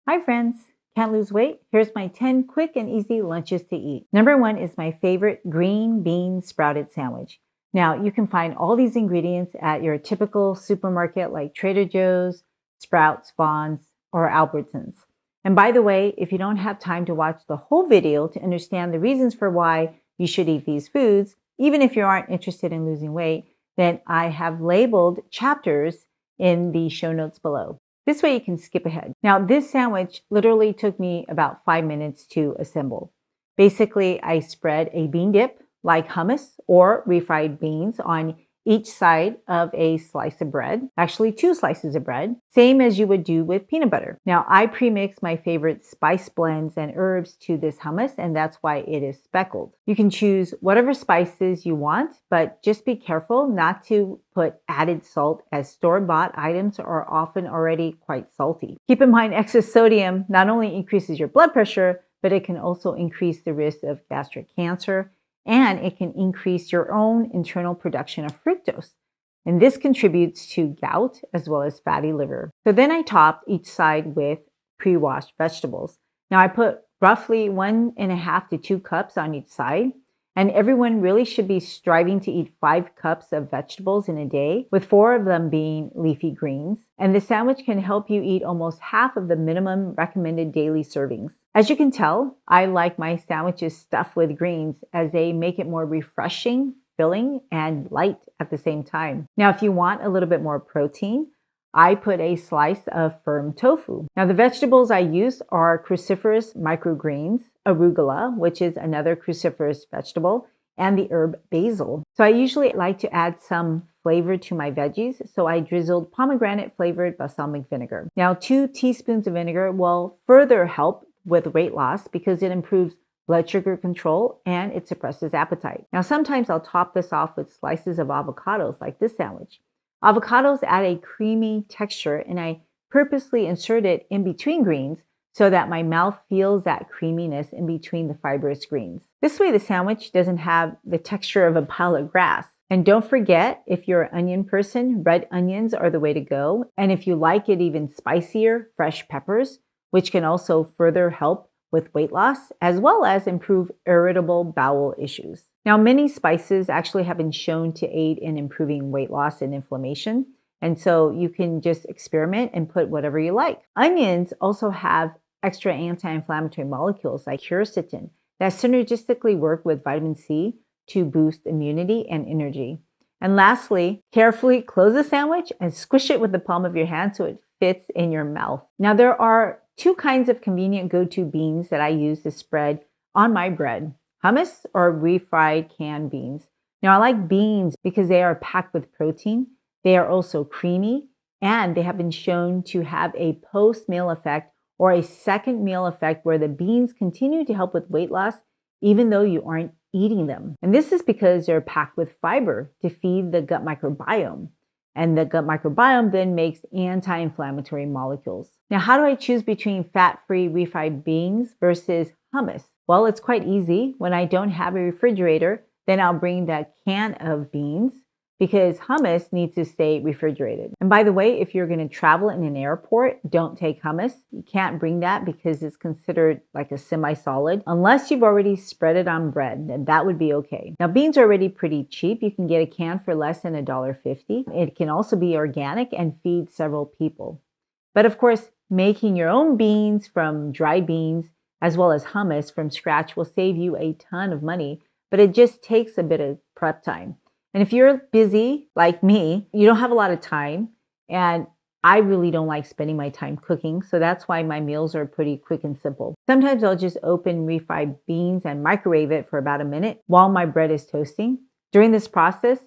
Hi friends, can't lose weight? Here's my 10 quick and easy lunches to eat. Number one is my favorite green bean sprouted sandwich. Now, you can find all these ingredients at your typical supermarket like Trader Joe's, Sprouts, Vons, or Albertsons. And by the way, if you don't have time to watch the whole video to understand the reasons for why you should eat these foods, even if you aren't interested in losing weight, then I have labeled chapters in the show notes below. This way you can skip ahead. Now, this sandwich literally took me about 5 minutes to assemble. Basically, I spread a bean dip like hummus or refried beans on each side of a slice of bread, actually 2 slices of bread, same as you would do with peanut butter. Now, I premix my favorite spice blends and herbs to this hummus, and that's why it is speckled. You can choose whatever spices you want, but just be careful not to put added salt, as store-bought items are often already quite salty. Keep in mind, excess sodium not only increases your blood pressure, but it can also increase the risk of gastric cancer, and it can increase your own internal production of fructose. And this contributes to gout as well as fatty liver. So then I topped each side with pre-washed vegetables. Now I put roughly 1.5 to 2 cups on each side. And everyone really should be striving to eat 5 cups of vegetables in a day, with 4 of them being leafy greens. And the sandwich can help you eat almost half of the minimum recommended daily servings. As you can tell, I like my sandwiches stuffed with greens as they make it more refreshing, filling, and light at the same time. Now, if you want a little bit more protein, I put a slice of firm tofu. Now, the vegetables I use are cruciferous microgreens, arugula, which is another cruciferous vegetable, and the herb basil. So I usually like to add some flavor to my veggies, so I drizzled pomegranate flavored balsamic vinegar. Now, 2 teaspoons of vinegar will further help with weight loss because it improves blood sugar control and it suppresses appetite. Now, sometimes I'll top this off with slices of avocados like this sandwich. Avocados add a creamy texture, and I purposely insert it in between greens so that my mouth feels that creaminess in between the fibrous greens. This way the sandwich doesn't have the texture of a pile of grass. And don't forget, if you're an onion person, red onions are the way to go. And if you like it even spicier, fresh peppers, which can also further help with weight loss, as well as improve irritable bowel issues. Now, many spices actually have been shown to aid in improving weight loss and inflammation. And so you can just experiment and put whatever you like. Onions also have extra anti-inflammatory molecules like quercetin that synergistically work with vitamin C to boost immunity and energy. And lastly, carefully close the sandwich and squish it with the palm of your hand so it fits in your mouth. Now, there are 2 kinds of convenient go-to beans that I use to spread on my bread: hummus or refried canned beans. Now, I like beans because they are packed with protein. They are also creamy, and they have been shown to have a post-meal effect or a second meal effect where the beans continue to help with weight loss even though you aren't eating them. And this is because they're packed with fiber to feed the gut microbiome. And the gut microbiome then makes anti-inflammatory molecules. Now, how do I choose between fat-free refried beans versus hummus? Well, it's quite easy. When I don't have a refrigerator, then I'll bring that can of beans because hummus needs to stay refrigerated. And by the way, if you're going to travel in an airport, don't take hummus. You can't bring that because it's considered like a semi-solid unless you've already spread it on bread, then that would be okay. Now, beans are already pretty cheap. You can get a can for less than $1.50. It can also be organic and feed several people. But of course, making your own beans from dry beans as well as hummus from scratch will save you a ton of money, but it just takes a bit of prep time. And if you're busy like me, you don't have a lot of time, and I really don't like spending my time cooking, so that's why my meals are pretty quick and simple. Sometimes I'll just open refried beans and microwave it for about a minute while my bread is toasting. During this process,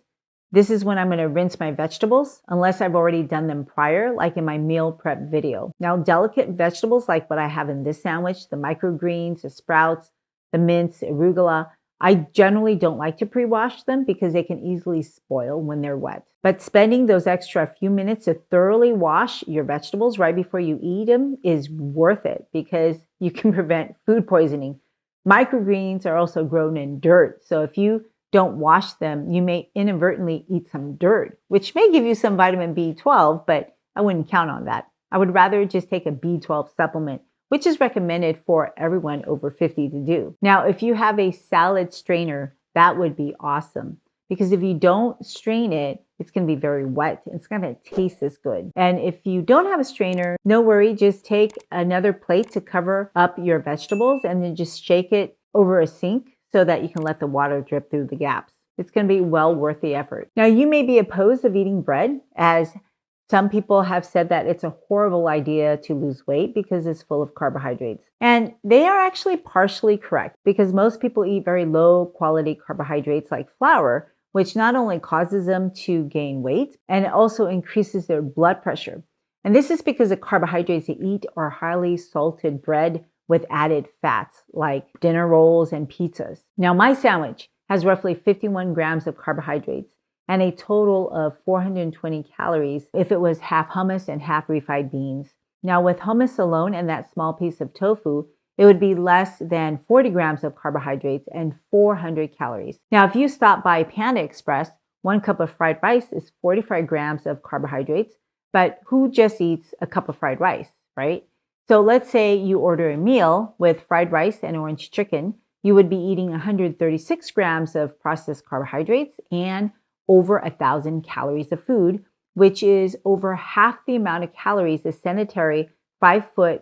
this is when I'm going to rinse my vegetables, unless I've already done them prior, like in my meal prep video. Now, delicate vegetables like what I have in this sandwich, the microgreens, the sprouts, the mince, arugula, I generally don't like to pre-wash them because they can easily spoil when they're wet. But spending those extra few minutes to thoroughly wash your vegetables right before you eat them is worth it because you can prevent food poisoning. Microgreens are also grown in dirt, so if you don't wash them, you may inadvertently eat some dirt, which may give you some vitamin B12, but I wouldn't count on that. I would rather just take a B12 supplement which is recommended for everyone over 50 to do. Now, if you have a salad strainer, that would be awesome, because if you don't strain it, it's going to be very wet. It's going to taste as good. And if you don't have a strainer, no worry, just take another plate to cover up your vegetables and then just shake it over a sink so that you can let the water drip through the gaps. It's going to be well worth the effort. Now, you may be opposed of eating bread, as some people have said that it's a horrible idea to lose weight because it's full of carbohydrates. And they are actually partially correct, because most people eat very low quality carbohydrates like flour, which not only causes them to gain weight, and it also increases their blood pressure. And this is because the carbohydrates they eat are highly salted bread with added fats like dinner rolls and pizzas. Now, my sandwich has roughly 51 grams of carbohydrates and a total of 420 calories if it was half hummus and half refried beans. Now, with hummus alone and that small piece of tofu, it would be less than 40 grams of carbohydrates and 400 calories. Now, if you stop by Panda Express, 1 cup of fried rice is 45 grams of carbohydrates, but who just eats a cup of fried rice, right? So let's say you order a meal with fried rice and orange chicken, you would be eating 136 grams of processed carbohydrates and over 1,000 calories of food, which is over half the amount of calories a sedentary 5'4"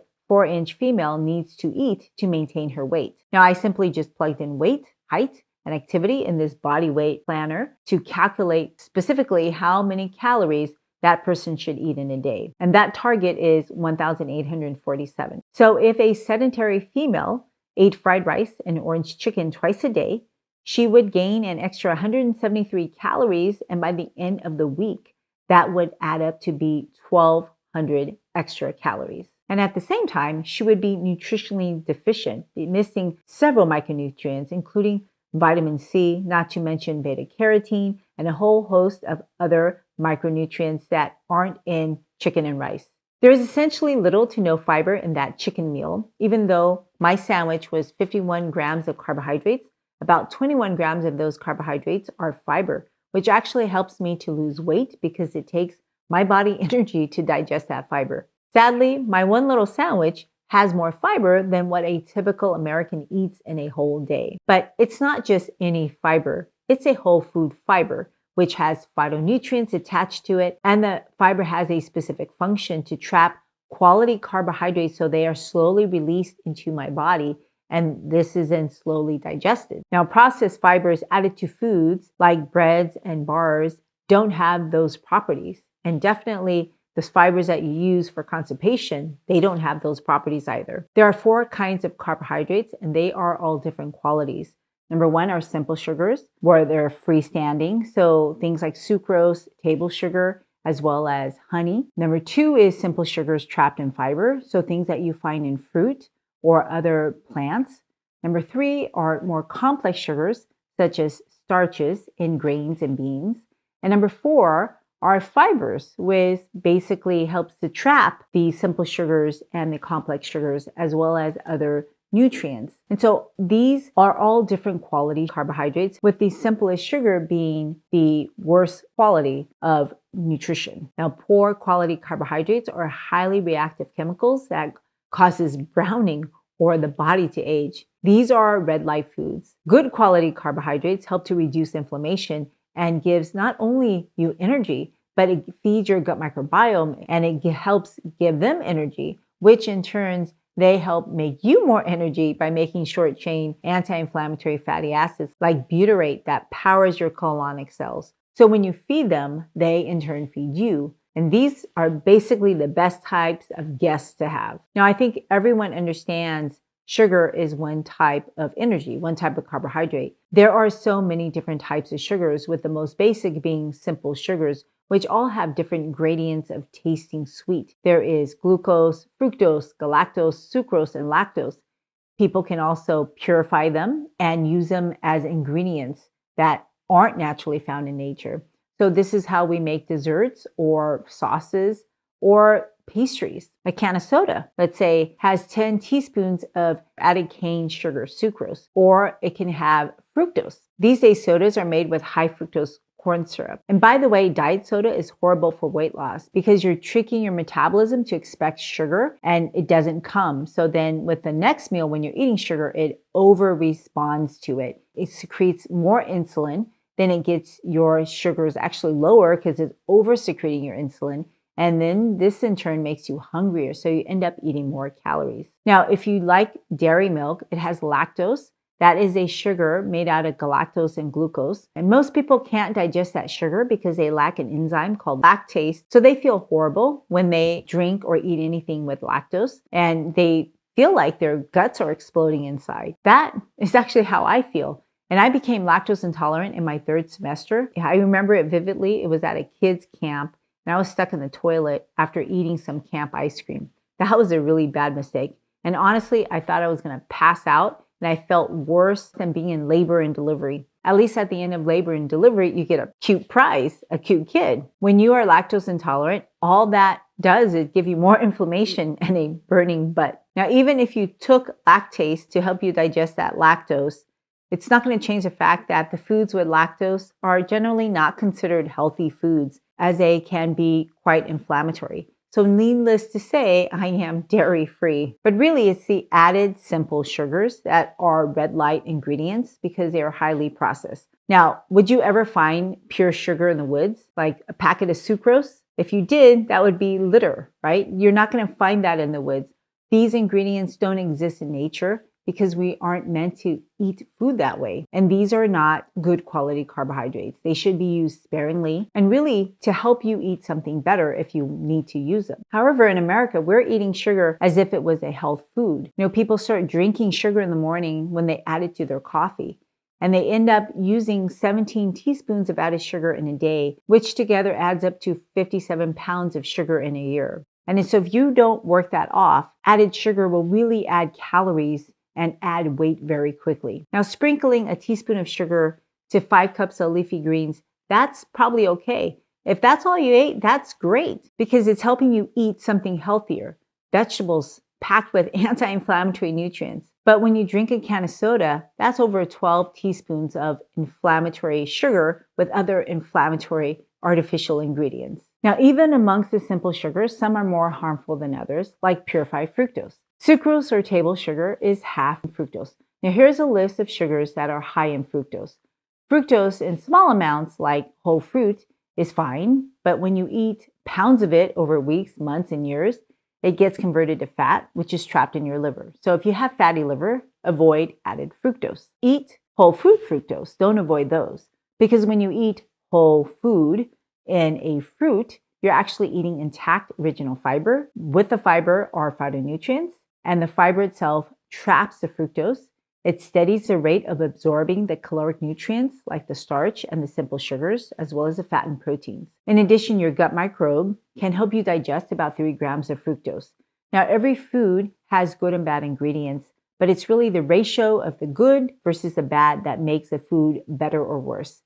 female needs to eat to maintain her weight. Now, I simply just plugged in weight, height, and activity in this body weight planner to calculate specifically how many calories that person should eat in a day. And that target is 1,847. So if a sedentary female ate fried rice and orange chicken twice a day, she would gain an extra 173 calories, and by the end of the week, that would add up to be 1,200 extra calories. And at the same time, she would be nutritionally deficient, missing several micronutrients, including vitamin C, not to mention beta-carotene, and a whole host of other micronutrients that aren't in chicken and rice. There is essentially little to no fiber in that chicken meal. Even though my sandwich was 51 grams of carbohydrates, about 21 grams of those carbohydrates are fiber, which actually helps me to lose weight because it takes my body energy to digest that fiber. Sadly, my one little sandwich has more fiber than what a typical American eats in a whole day. But it's not just any fiber, it's a whole food fiber, which has phytonutrients attached to it, and the fiber has a specific function to trap quality carbohydrates so they are slowly released into my body, and this is then slowly digested. Now, processed fibers added to foods like breads and bars don't have those properties, and definitely the fibers that you use for constipation, they don't have those properties either. There are 4 kinds of carbohydrates, and they are all different qualities. Number 1 are simple sugars, where they're freestanding, so things like sucrose, table sugar, as well as honey. Number 2 is simple sugars trapped in fiber, so things that you find in fruit or other plants. Number 3 are more complex sugars, such as starches in grains and beans. And number 4 are fibers, which basically helps to trap the simple sugars and the complex sugars, as well as other nutrients. And so these are all different quality carbohydrates, with the simplest sugar being the worst quality of nutrition. Now, poor quality carbohydrates are highly reactive chemicals that causes browning or the body to age. These are red light foods. Good quality carbohydrates help to reduce inflammation and gives not only you energy, but it feeds your gut microbiome and it helps give them energy, which in turn, they help make you more energy by making short-chain anti-inflammatory fatty acids like butyrate that powers your colonic cells. So when you feed them, they in turn feed you. And these are basically the best types of guests to have. Now, I think everyone understands sugar is one type of energy, one type of carbohydrate. There are so many different types of sugars, with the most basic being simple sugars, which all have different gradients of tasting sweet. There is glucose, fructose, galactose, sucrose, and lactose. People can also purify them and use them as ingredients that aren't naturally found in nature. So this is how we make desserts or sauces or pastries. A can of soda, let's say, has 10 teaspoons of added cane sugar, sucrose, or it can have fructose. These days, sodas are made with high fructose corn syrup. And by the way, diet soda is horrible for weight loss because you're tricking your metabolism to expect sugar and it doesn't come. So then with the next meal, when you're eating sugar, it over responds to it. It secretes more insulin. Then it gets your sugars actually lower because it's over secreting your insulin. And then this in turn makes you hungrier. So you end up eating more calories. Now, if you like dairy milk, it has lactose. That is a sugar made out of galactose and glucose. And most people can't digest that sugar because they lack an enzyme called lactase. So they feel horrible when they drink or eat anything with lactose. And they feel like their guts are exploding inside. That is actually how I feel. And I became lactose intolerant in my 3rd semester. I remember it vividly. It was at a kids' camp. And I was stuck in the toilet after eating some camp ice cream. That was a really bad mistake. And honestly, I thought I was going to pass out, and I felt worse than being in labor and delivery. At least at the end of labor and delivery, you get a cute prize, a cute kid. When you are lactose intolerant, all that does is give you more inflammation and a burning butt. Now, even if you took lactase to help you digest that lactose, it's not going to change the fact that the foods with lactose are generally not considered healthy foods, as they can be quite inflammatory. So needless to say, I am dairy-free. But really, it's the added simple sugars that are red light ingredients because they are highly processed. Now, would you ever find pure sugar in the woods, like a packet of sucrose? If you did, that would be litter, right? You're not going to find that in the woods. These ingredients don't exist in nature because we aren't meant to eat food that way. And these are not good quality carbohydrates. They should be used sparingly and really to help you eat something better if you need to use them. However, in America, we're eating sugar as if it was a health food. People start drinking sugar in the morning when they add it to their coffee. And they end up using 17 teaspoons of added sugar in a day, which together adds up to 57 pounds of sugar in a year. And so if you don't work that off, added sugar will really add calories and add weight very quickly. Now, sprinkling a teaspoon of sugar to 5 cups of leafy greens, that's probably okay. If that's all you ate, that's great because it's helping you eat something healthier. Vegetables packed with anti-inflammatory nutrients. But when you drink a can of soda, that's over 12 teaspoons of inflammatory sugar with other inflammatory artificial ingredients. Now, even amongst the simple sugars, some are more harmful than others, like purified fructose. Sucrose or table sugar is half fructose. Now, here's a list of sugars that are high in fructose. Fructose in small amounts, like whole fruit, is fine, but when you eat pounds of it over weeks, months, and years, it gets converted to fat, which is trapped in your liver. So if you have fatty liver, avoid added fructose. Eat whole fruit fructose. Don't avoid those. Because when you eat whole food in a fruit, you're actually eating intact original fiber. With the fiber are phytonutrients, and the fiber itself traps the fructose. It steadies the rate of absorbing the caloric nutrients like the starch and the simple sugars, as well as the fat and proteins. In addition, your gut microbe can help you digest about 3 grams of fructose. Now, every food has good and bad ingredients, but it's really the ratio of the good versus the bad that makes the food better or worse.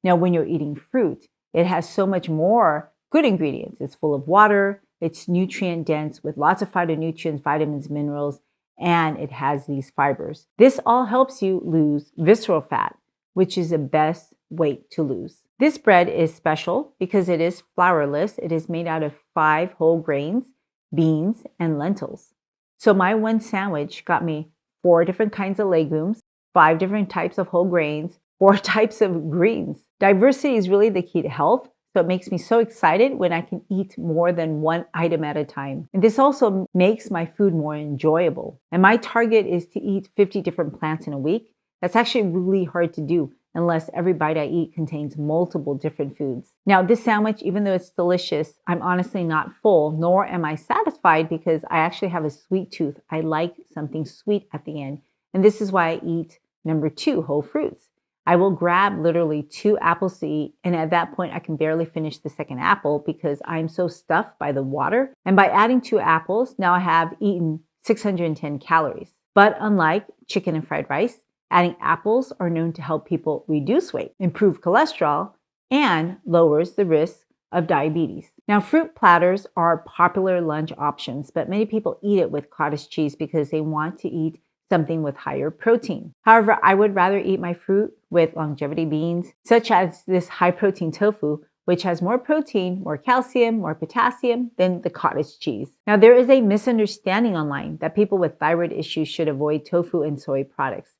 Now, when you're eating fruit, it has so much more good ingredients. It's full of water, it's nutrient dense with lots of phytonutrients, vitamins, minerals, and it has these fibers. This all helps you lose visceral fat, which is the best weight to lose. This bread is special because it is flourless. It is made out of 5 whole grains, beans, and lentils. So my one sandwich got me 4 different kinds of legumes, 5 different types of whole grains, 4 types of greens. Diversity is really the key to health. So it makes me so excited when I can eat more than one item at a time. And this also makes my food more enjoyable. And my target is to eat 50 different plants in a week. That's actually really hard to do unless every bite I eat contains multiple different foods. Now, this sandwich, even though it's delicious, I'm honestly not full, nor am I satisfied because I actually have a sweet tooth. I like something sweet at the end. And this is why I eat number 2, whole fruits. I will grab literally 2 apples to eat, and at that point, I can barely finish the second apple because I'm so stuffed by the water. And by adding 2 apples, now I have eaten 610 calories. But unlike chicken and fried rice, adding apples are known to help people reduce weight, improve cholesterol, and lowers the risk of diabetes. Now, fruit platters are popular lunch options, but many people eat it with cottage cheese because they want to eat something with higher protein. However, I would rather eat my fruit with longevity beans, such as this high protein tofu, which has more protein, more calcium, more potassium than the cottage cheese. Now, there is a misunderstanding online that people with thyroid issues should avoid tofu and soy products.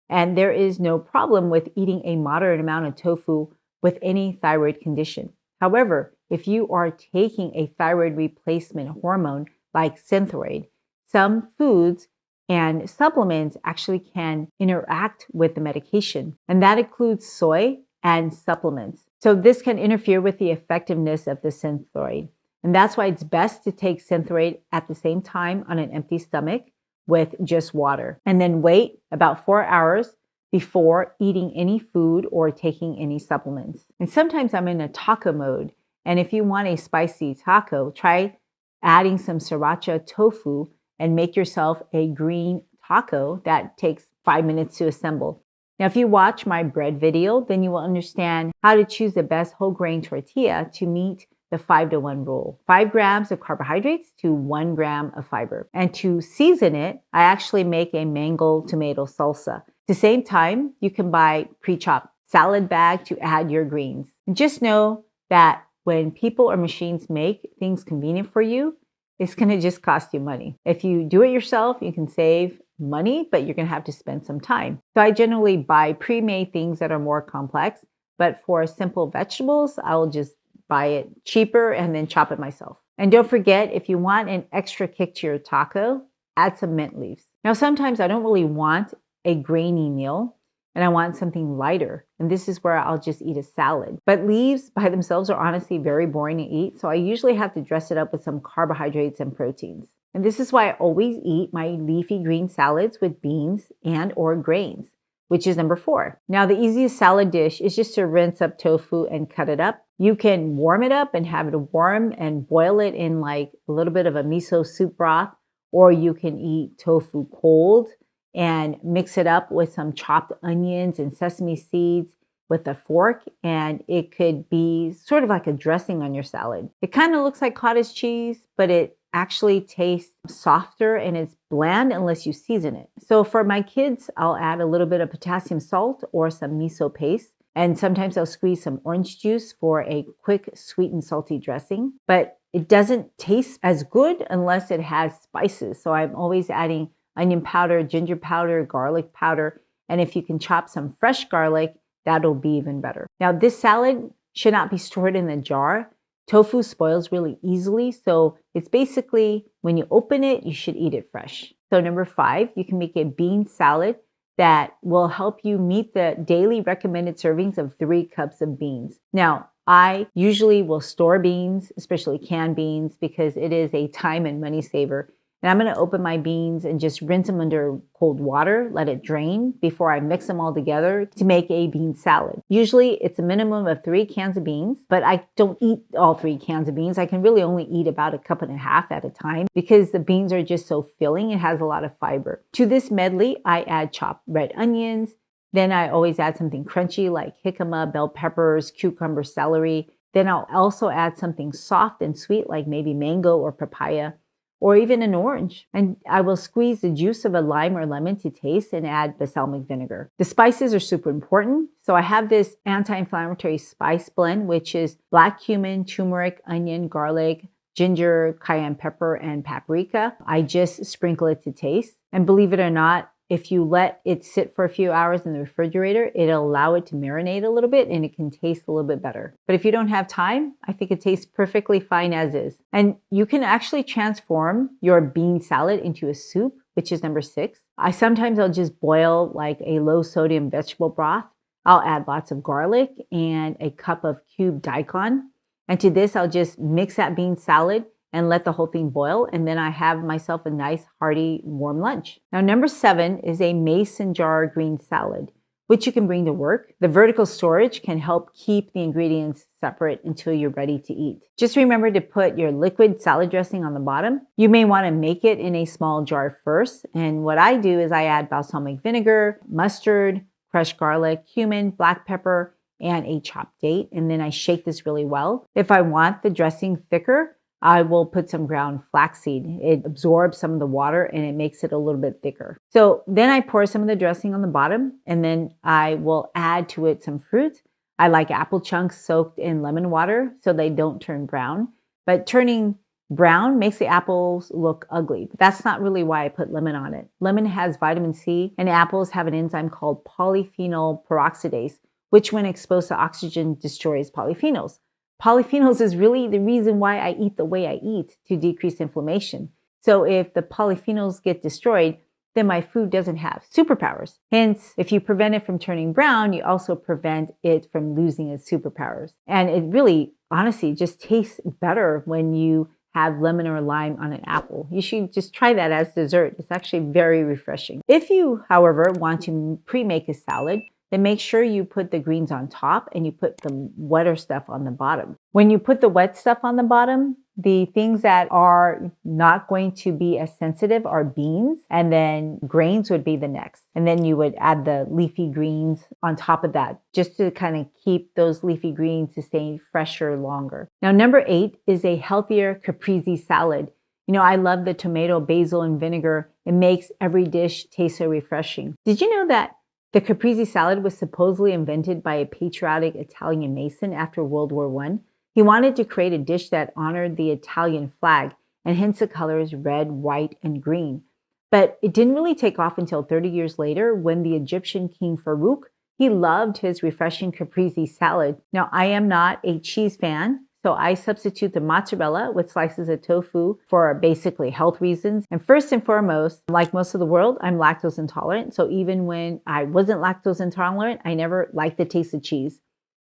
And there is no problem with eating a moderate amount of tofu with any thyroid condition. However, if you are taking a thyroid replacement hormone like Synthroid, some foods and supplements actually can interact with the medication, and that includes soy and supplements. So this can interfere with the effectiveness of the Synthroid. And that's why it's best to take Synthroid at the same time on an empty stomach with just water, and then wait about 4 hours before eating any food or taking any supplements. And sometimes I'm in a taco mode. And if you want a spicy taco, try adding some sriracha tofu and make yourself a green taco that takes 5 minutes to assemble. Now, if you watch my bread video, then you will understand how to choose the best whole grain tortilla to meet the 5-to-1 rule. 5 grams of carbohydrates to 1 gram of fiber. And to season it, I actually make a mango tomato salsa. At the same time, you can buy pre-chopped salad bag to add your greens. And just know that when people or machines make things convenient for you, it's going to just cost you money. If you do it yourself, you can save money, but you're going to have to spend some time. So I generally buy pre-made things that are more complex, but for simple vegetables, I will just buy it cheaper and then chop it myself. And don't forget, if you want an extra kick to your taco, add some mint leaves. Now, sometimes I don't really want a grainy meal and I want something lighter. And this is where I'll just eat a salad. But leaves by themselves are honestly very boring to eat. So I usually have to dress it up with some carbohydrates and proteins. And this is why I always eat my leafy green salads with beans and or grains, which is number 4. Now, the easiest salad dish is just to rinse up tofu and cut it up. You can warm it up and have it warm and boil it in like a little bit of a miso soup broth, or you can eat tofu cold and mix it up with some chopped onions and sesame seeds with a fork, and it could be sort of like a dressing on your salad. It kind of looks like cottage cheese, but it actually tastes softer and it's bland unless you season it. So for my kids, I'll add a little bit of potassium salt or some miso paste. And sometimes I'll squeeze some orange juice for a quick sweet and salty dressing. But it doesn't taste as good unless it has spices. So I'm always adding onion powder, ginger powder, garlic powder. And if you can chop some fresh garlic, that'll be even better. Now, this salad should not be stored in a jar. Tofu spoils really easily. So it's basically when you open it, you should eat it fresh. So number 5, you can make a bean salad that will help you meet the daily recommended servings of 3 cups of beans. Now, I usually will store beans, especially canned beans, because it is a time and money saver. And I'm going to open my beans and just rinse them under cold water, let it drain before I mix them all together to make a bean salad. Usually it's a minimum of 3 cans of beans, but I don't eat all 3 cans of beans. I can really only eat about a cup and a half at a time because the beans are just so filling. It has a lot of fiber. To this medley, I add chopped red onions. Then I always add something crunchy like jicama, bell peppers, cucumber, celery. Then I'll also add something soft and sweet like maybe mango or papaya, or even an orange. And I will squeeze the juice of a lime or lemon to taste and add balsamic vinegar. The spices are super important. So I have this anti-inflammatory spice blend, which is black cumin, turmeric, onion, garlic, ginger, cayenne pepper, and paprika. I just sprinkle it to taste. And believe it or not, if you let it sit for a few hours in the refrigerator, it'll allow it to marinate a little bit and it can taste a little bit better. But if you don't have time, I think it tastes perfectly fine as is. And you can actually transform your bean salad into a soup, which is number 6. Sometimes I'll just boil like a low sodium vegetable broth. I'll add lots of garlic and a cup of cubed daikon. And to this, I'll just mix that bean salad and let the whole thing boil. And then I have myself a nice, hearty, warm lunch. Now, number 7 is a mason jar green salad, which you can bring to work. The vertical storage can help keep the ingredients separate until you're ready to eat. Just remember to put your liquid salad dressing on the bottom. You may want to make it in a small jar first. And what I do is I add balsamic vinegar, mustard, crushed garlic, cumin, black pepper, and a chopped date. And then I shake this really well. If I want the dressing thicker, I will put some ground flaxseed. It absorbs some of the water and it makes it a little bit thicker. So then I pour some of the dressing on the bottom, and then I will add to it some fruit. I like apple chunks soaked in lemon water so they don't turn brown. But turning brown makes the apples look ugly. But that's not really why I put lemon on it. Lemon has vitamin C, and apples have an enzyme called polyphenol peroxidase, which when exposed to oxygen destroys polyphenols. Polyphenols is really the reason why I eat the way I eat, to decrease inflammation. So if the polyphenols get destroyed, then my food doesn't have superpowers. Hence, if you prevent it from turning brown, you also prevent it from losing its superpowers. And it really, honestly, just tastes better when you have lemon or lime on an apple. You should just try that as dessert. It's actually very refreshing. If you, however, want to pre-make a salad, then make sure you put the greens on top and you put the wetter stuff on the bottom. When you put the wet stuff on the bottom, the things that are not going to be as sensitive are beans, and then grains would be the next. And then you would add the leafy greens on top of that, just to kind of keep those leafy greens to stay fresher longer. Now, number 8 is a healthier Caprese salad. You know, I love the tomato, basil, and vinegar. It makes every dish taste so refreshing. Did you know that the Caprese salad was supposedly invented by a patriotic Italian Mason after World War I? He wanted to create a dish that honored the Italian flag, and hence the colors red, white, and green. But it didn't really take off until 30 years later when the Egyptian king Farouk, he loved his refreshing Caprese salad. Now, I am not a cheese fan, so I substitute the mozzarella with slices of tofu for basically health reasons. And first and foremost, like most of the world, I'm lactose intolerant. So even when I wasn't lactose intolerant, I never liked the taste of cheese.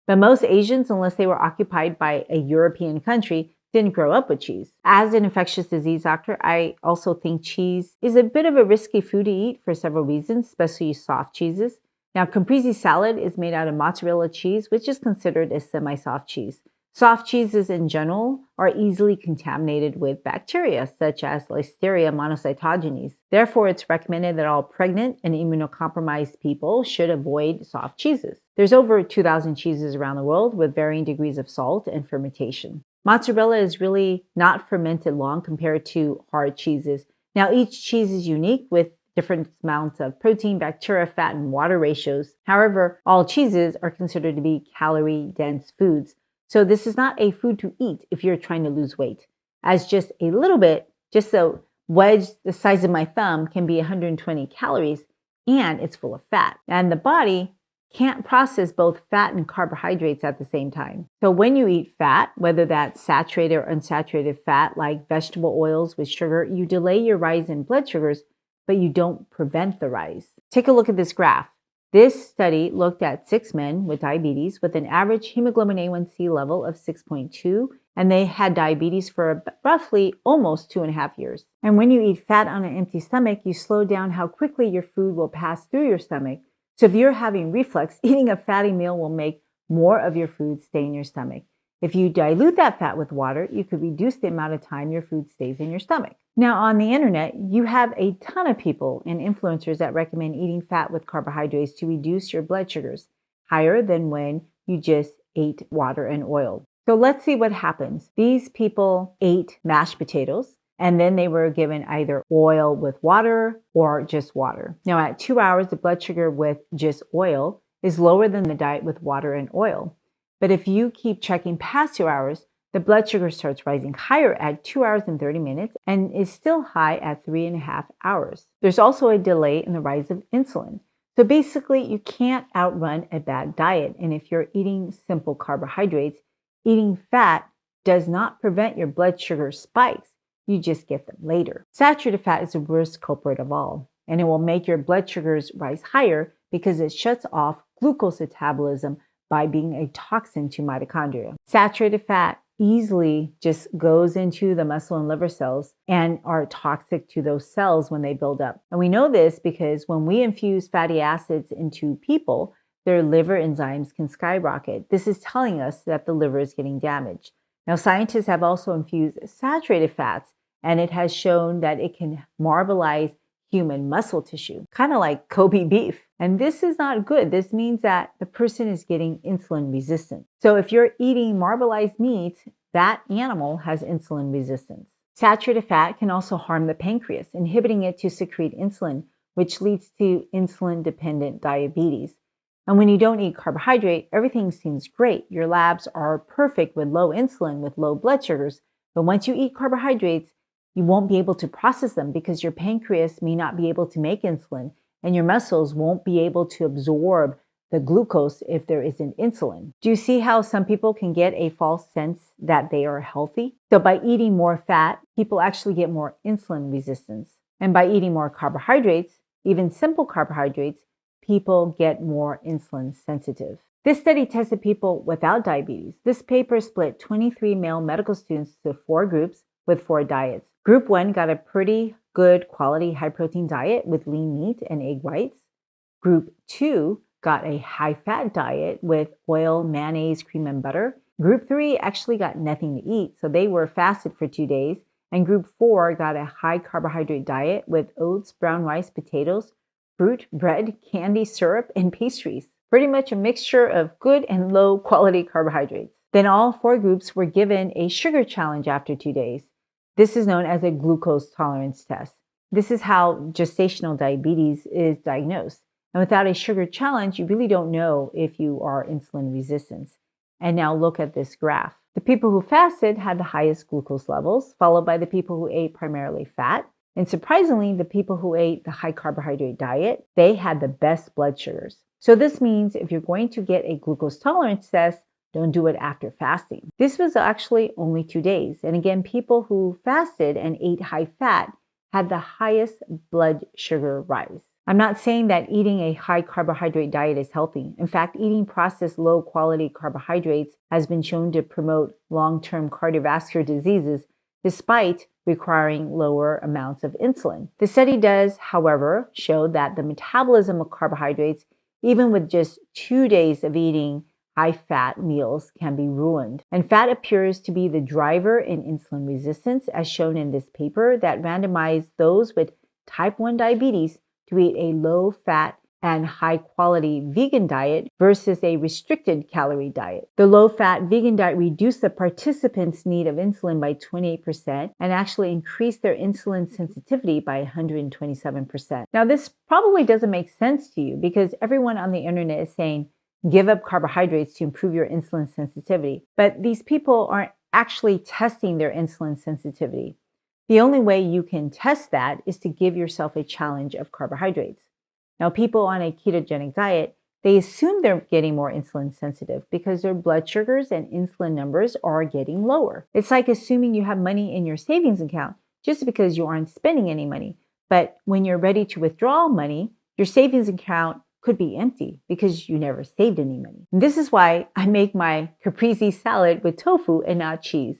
But most Asians, unless they were occupied by a European country, didn't grow up with cheese. As an infectious disease doctor, I also think cheese is a bit of a risky food to eat for several reasons, especially soft cheeses. Now, Caprese salad is made out of mozzarella cheese, which is considered a semi-soft cheese. Soft cheeses in general are easily contaminated with bacteria, such as Listeria monocytogenes. Therefore, it's recommended that all pregnant and immunocompromised people should avoid soft cheeses. There's over 2,000 cheeses around the world with varying degrees of salt and fermentation. Mozzarella is really not fermented long compared to hard cheeses. Now, each cheese is unique with different amounts of protein, bacteria, fat, and water ratios. However, all cheeses are considered to be calorie-dense foods. So this is not a food to eat if you're trying to lose weight, as just a little bit, just a wedge the size of my thumb can be 120 calories, and it's full of fat. And the body can't process both fat and carbohydrates at the same time. So when you eat fat, whether that's saturated or unsaturated fat like vegetable oils with sugar, you delay your rise in blood sugars, but you don't prevent the rise. Take a look at this graph. This study looked at 6 men with diabetes with an average hemoglobin A1C level of 6.2, and they had diabetes for roughly almost 2.5 years. And when you eat fat on an empty stomach, you slow down how quickly your food will pass through your stomach. So if you're having reflux, eating a fatty meal will make more of your food stay in your stomach. If you dilute that fat with water, you could reduce the amount of time your food stays in your stomach. Now, on the internet, you have a ton of people and influencers that recommend eating fat with carbohydrates to reduce your blood sugars higher than when you just ate water and oil. So let's see what happens. These people ate mashed potatoes, and then they were given either oil with water or just water. Now, at 2 hours, the blood sugar with just oil is lower than the diet with water and oil. But if you keep checking past 2 hours, the blood sugar starts rising higher at 2 hours and 30 minutes and is still high at 3.5 hours. There's also a delay in the rise of insulin. So basically, you can't outrun a bad diet. And if you're eating simple carbohydrates, eating fat does not prevent your blood sugar spikes. You just get them later. Saturated fat is the worst culprit of all, and it will make your blood sugars rise higher because it shuts off glucose metabolism by being a toxin to mitochondria. Saturated fat easily just goes into the muscle and liver cells and are toxic to those cells when they build up. And we know this because when we infuse fatty acids into people, their liver enzymes can skyrocket. This is telling us that the liver is getting damaged. Now, scientists have also infused saturated fats, and it has shown that it can marbleize human muscle tissue, kind of like Kobe beef. And this is not good. This means that the person is getting insulin resistant. So if you're eating marbleized meat, that animal has insulin resistance. Saturated fat can also harm the pancreas, inhibiting it to secrete insulin, which leads to insulin-dependent diabetes. And when you don't eat carbohydrate, everything seems great. Your labs are perfect with low insulin, with low blood sugars. But once you eat carbohydrates, you won't be able to process them because your pancreas may not be able to make insulin, and your muscles won't be able to absorb the glucose if there isn't insulin. Do you see how some people can get a false sense that they are healthy? So by eating more fat, people actually get more insulin resistance. And by eating more carbohydrates, even simple carbohydrates, people get more insulin sensitive. This study tested people without diabetes. This paper split 23 male medical students to 4 groups with 4 diets. Group 1 got a pretty good quality high protein diet with lean meat and egg whites. Group 2 got a high-fat diet with oil, mayonnaise, cream, and butter. Group 3 actually got nothing to eat, so they were fasted for 2 days. And Group 4 got a high-carbohydrate diet with oats, brown rice, potatoes, fruit, bread, candy, syrup, and pastries. Pretty much a mixture of good and low-quality carbohydrates. Then all 4 groups were given a sugar challenge after 2 days. This is known as a glucose tolerance test. This is how gestational diabetes is diagnosed. And without a sugar challenge, you really don't know if you are insulin resistant. And now look at this graph. The people who fasted had the highest glucose levels, followed by the people who ate primarily fat. And surprisingly, the people who ate the high carbohydrate diet, they had the best blood sugars. So this means if you're going to get a glucose tolerance test, don't do it after fasting. This was actually only 2 days. And again, people who fasted and ate high fat had the highest blood sugar rise. I'm not saying that eating a high carbohydrate diet is healthy. In fact, eating processed low quality carbohydrates has been shown to promote long-term cardiovascular diseases despite requiring lower amounts of insulin. The study does, however, show that the metabolism of carbohydrates, even with just 2 days of eating high-fat meals, can be ruined. And fat appears to be the driver in insulin resistance, as shown in this paper that randomized those with type 1 diabetes to eat a low-fat and high-quality vegan diet versus a restricted calorie diet. The low-fat vegan diet reduced the participants' need of insulin by 28% and actually increased their insulin sensitivity by 127%. Now, this probably doesn't make sense to you because everyone on the internet is saying, give up carbohydrates to improve your insulin sensitivity. But these people aren't actually testing their insulin sensitivity. The only way you can test that is to give yourself a challenge of carbohydrates. Now, people on a ketogenic diet, they assume they're getting more insulin sensitive because their blood sugars and insulin numbers are getting lower. It's like assuming you have money in your savings account just because you aren't spending any money. But when you're ready to withdraw money, your savings account could be empty because you never saved any money. And this is why I make my Caprese salad with tofu and not cheese.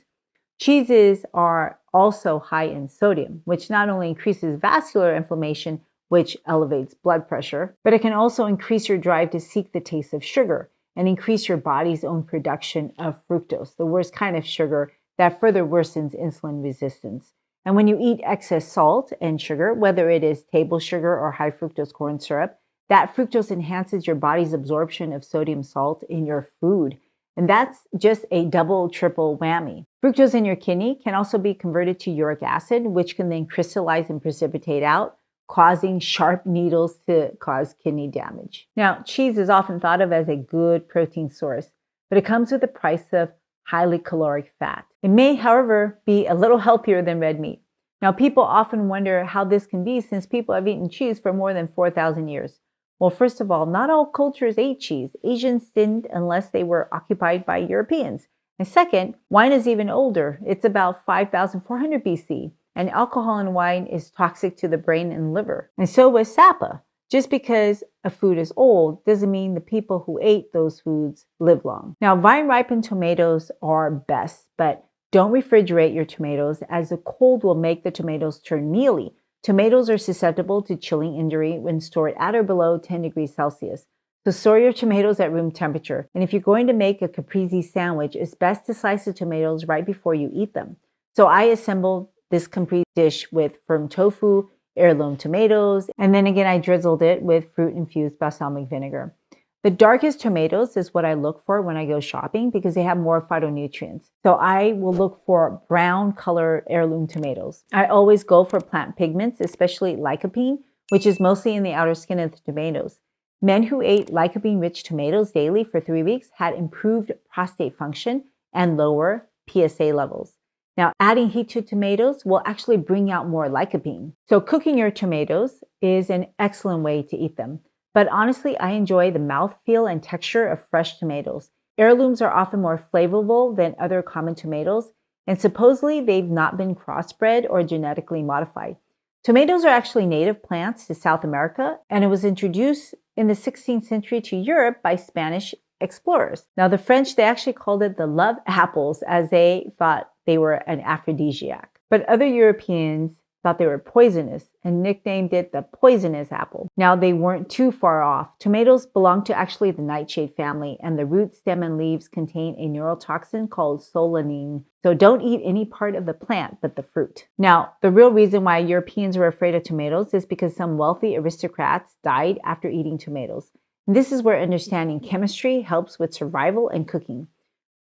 Cheeses are also high in sodium, which not only increases vascular inflammation, which elevates blood pressure, but it can also increase your drive to seek the taste of sugar and increase your body's own production of fructose, the worst kind of sugar that further worsens insulin resistance. And when you eat excess salt and sugar, whether it is table sugar or high fructose corn syrup, that fructose enhances your body's absorption of sodium salt in your food. And that's just a double, triple whammy. Fructose in your kidney can also be converted to uric acid, which can then crystallize and precipitate out, causing sharp needles to cause kidney damage. Now, cheese is often thought of as a good protein source, but it comes with the price of highly caloric fat. It may, however, be a little healthier than red meat. Now, people often wonder how this can be since people have eaten cheese for more than 4,000 years. Well, first of all, not all cultures ate cheese. Asians didn't unless they were occupied by Europeans. And second, wine is even older. It's about 5,400 BC. And alcohol in wine is toxic to the brain and liver. And so was SAPA. Just because a food is old doesn't mean the people who ate those foods live long. Now, vine-ripened tomatoes are best, but don't refrigerate your tomatoes as the cold will make the tomatoes turn mealy. Tomatoes are susceptible to chilling injury when stored at or below 10 degrees Celsius. So store your tomatoes at room temperature. And if you're going to make a caprese sandwich, it's best to slice the tomatoes right before you eat them. So I assembled this caprese dish with firm tofu, heirloom tomatoes, and then again I drizzled it with fruit-infused balsamic vinegar. The darkest tomatoes is what I look for when I go shopping because they have more phytonutrients. So I will look for brown color heirloom tomatoes. I always go for plant pigments, especially lycopene, which is mostly in the outer skin of the tomatoes. Men who ate lycopene-rich tomatoes daily for 3 weeks had improved prostate function and lower PSA levels. Now, adding heat to tomatoes will actually bring out more lycopene. So cooking your tomatoes is an excellent way to eat them. But honestly, I enjoy the mouthfeel and texture of fresh tomatoes. Heirlooms are often more flavorful than other common tomatoes, and supposedly they've not been crossbred or genetically modified. Tomatoes are actually native plants to South America, and it was introduced in the 16th century to Europe by Spanish explorers. Now, the French, they actually called it the love apples as they thought they were an aphrodisiac. But other Europeans thought they were poisonous and nicknamed it the poisonous apple. Now, they weren't too far off. Tomatoes belong to actually the nightshade family, and the root, stem, and leaves contain a neurotoxin called solanine. So don't eat any part of the plant but the fruit. Now, the real reason why Europeans were afraid of tomatoes is because some wealthy aristocrats died after eating tomatoes. And this is where understanding chemistry helps with survival and cooking.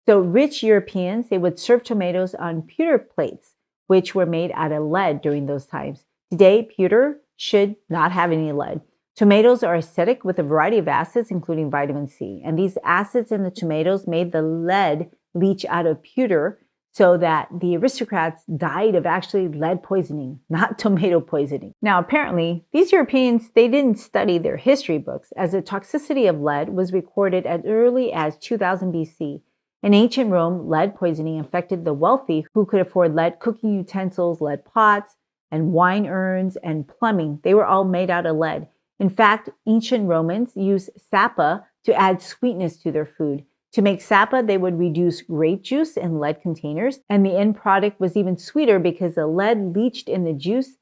So rich Europeans, they would serve tomatoes on pewter plates, which were made out of lead during those times. Today, pewter should not have any lead. Tomatoes are acidic with a variety of acids, including vitamin C. And these acids in the tomatoes made the lead leach out of pewter so that the aristocrats died of actually lead poisoning, not tomato poisoning. Now, apparently, these Europeans, they didn't study their history books, as the toxicity of lead was recorded as early as 2000 BC. In ancient Rome, lead poisoning affected the wealthy who could afford lead cooking utensils, lead pots, and wine urns, and plumbing. They were all made out of lead. In fact, ancient Romans used sapa to add sweetness to their food. To make sapa, they would reduce grape juice in lead containers, and the end product was even sweeter because the lead leached in the juice,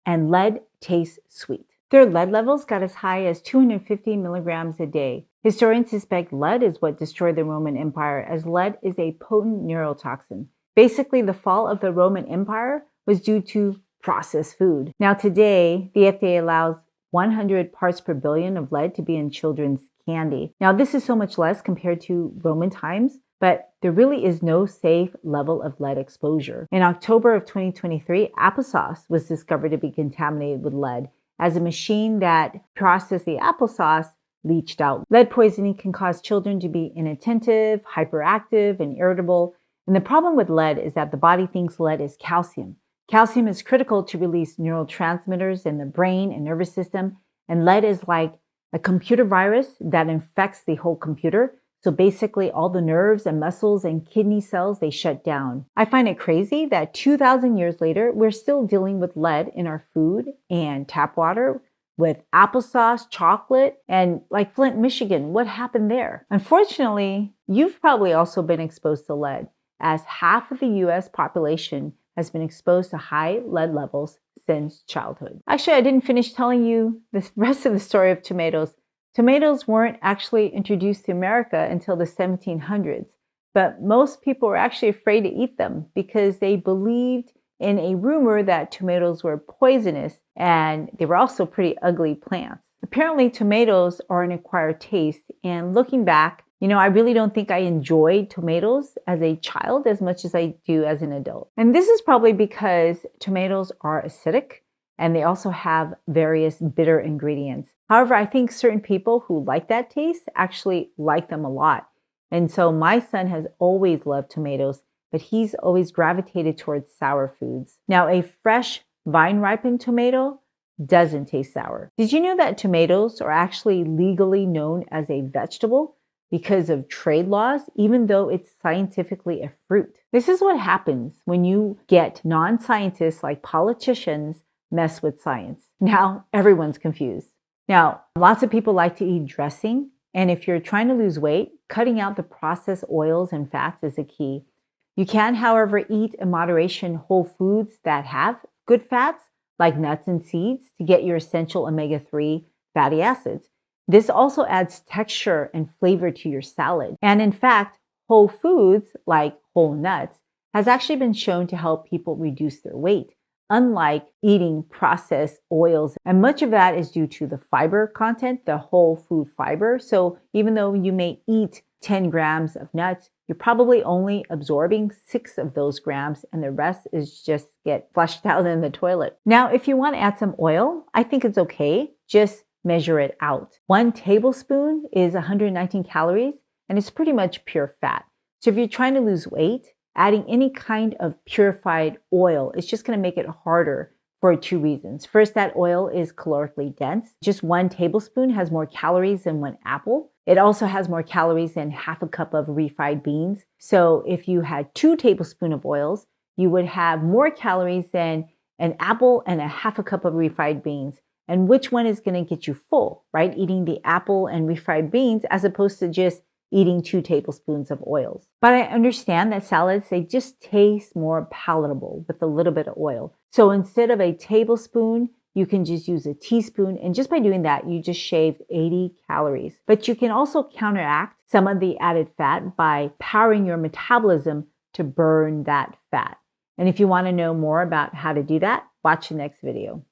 and lead tastes sweet. Their lead levels got as high as 250 milligrams a day. Historians suspect lead is what destroyed the Roman Empire, as lead is a potent neurotoxin. Basically, the fall of the Roman Empire was due to processed food. Now today, the FDA allows 100 parts per billion of lead to be in children's candy. Now this is so much less compared to Roman times, but there really is no safe level of lead exposure. In October of 2023, applesauce was discovered to be contaminated with lead, as a machine that processed the applesauce leached out. Lead poisoning can cause children to be inattentive, hyperactive, and irritable. And the problem with lead is that the body thinks lead is calcium. Calcium is critical to release neurotransmitters in the brain and nervous system, and lead is like a computer virus that infects the whole computer. So basically all the nerves and muscles and kidney cells, they shut down. I find it crazy that 2,000 years later, we're still dealing with lead in our food and tap water, with applesauce, chocolate, and like Flint, Michigan. What happened there? Unfortunately, you've probably also been exposed to lead, as half of the US population has been exposed to high lead levels since childhood. Actually, I didn't finish telling you the rest of the story of tomatoes. Tomatoes weren't actually introduced to America until the 1700s, but most people were actually afraid to eat them because they believed in a rumor that tomatoes were poisonous, and they were also pretty ugly plants. Apparently, tomatoes are an acquired taste, and looking back, I really don't think I enjoyed tomatoes as a child as much as I do as an adult. And this is probably because tomatoes are acidic, and they also have various bitter ingredients. However, I think certain people who like that taste actually like them a lot. And so my son has always loved tomatoes, but he's always gravitated towards sour foods. Now, a fresh vine-ripened tomato doesn't taste sour. Did you know that tomatoes are actually legally known as a vegetable because of trade laws, even though it's scientifically a fruit? This is what happens when you get non-scientists like politicians mess with science. Now, everyone's confused. Now, lots of people like to eat dressing, and if you're trying to lose weight, cutting out the processed oils and fats is a key. You can, however, eat in moderation whole foods that have good fats, like nuts and seeds, to get your essential omega-3 fatty acids. This also adds texture and flavor to your salad. And in fact, whole foods, like whole nuts, has actually been shown to help people reduce their weight. unlike eating processed oils. And much of that is due to the fiber content, the whole food fiber. So even though you may eat 10 grams of nuts, you're probably only absorbing 6 of those grams, and the rest is just get flushed out in the toilet. Now, if you want to add some oil, I think it's okay. Just measure it out. 1 tablespoon is 119 calories, and it's pretty much pure fat. So if you're trying to lose weight, adding any kind of purified oil is just going to make it harder for 2 reasons. First, that oil is calorically dense. Just 1 tablespoon has more calories than 1 apple. It also has more calories than half a cup of refried beans. So if you had 2 tablespoons of oils, you would have more calories than an apple and a half a cup of refried beans. And which one is going to get you full, right? Eating the apple and refried beans as opposed to just eating 2 tablespoons of oils. But I understand that salads, they just taste more palatable with a little bit of oil. So instead of a tablespoon, you can just use a teaspoon. And just by doing that, you just shaved 80 calories. But you can also counteract some of the added fat by powering your metabolism to burn that fat. And if you want to know more about how to do that, watch the next video.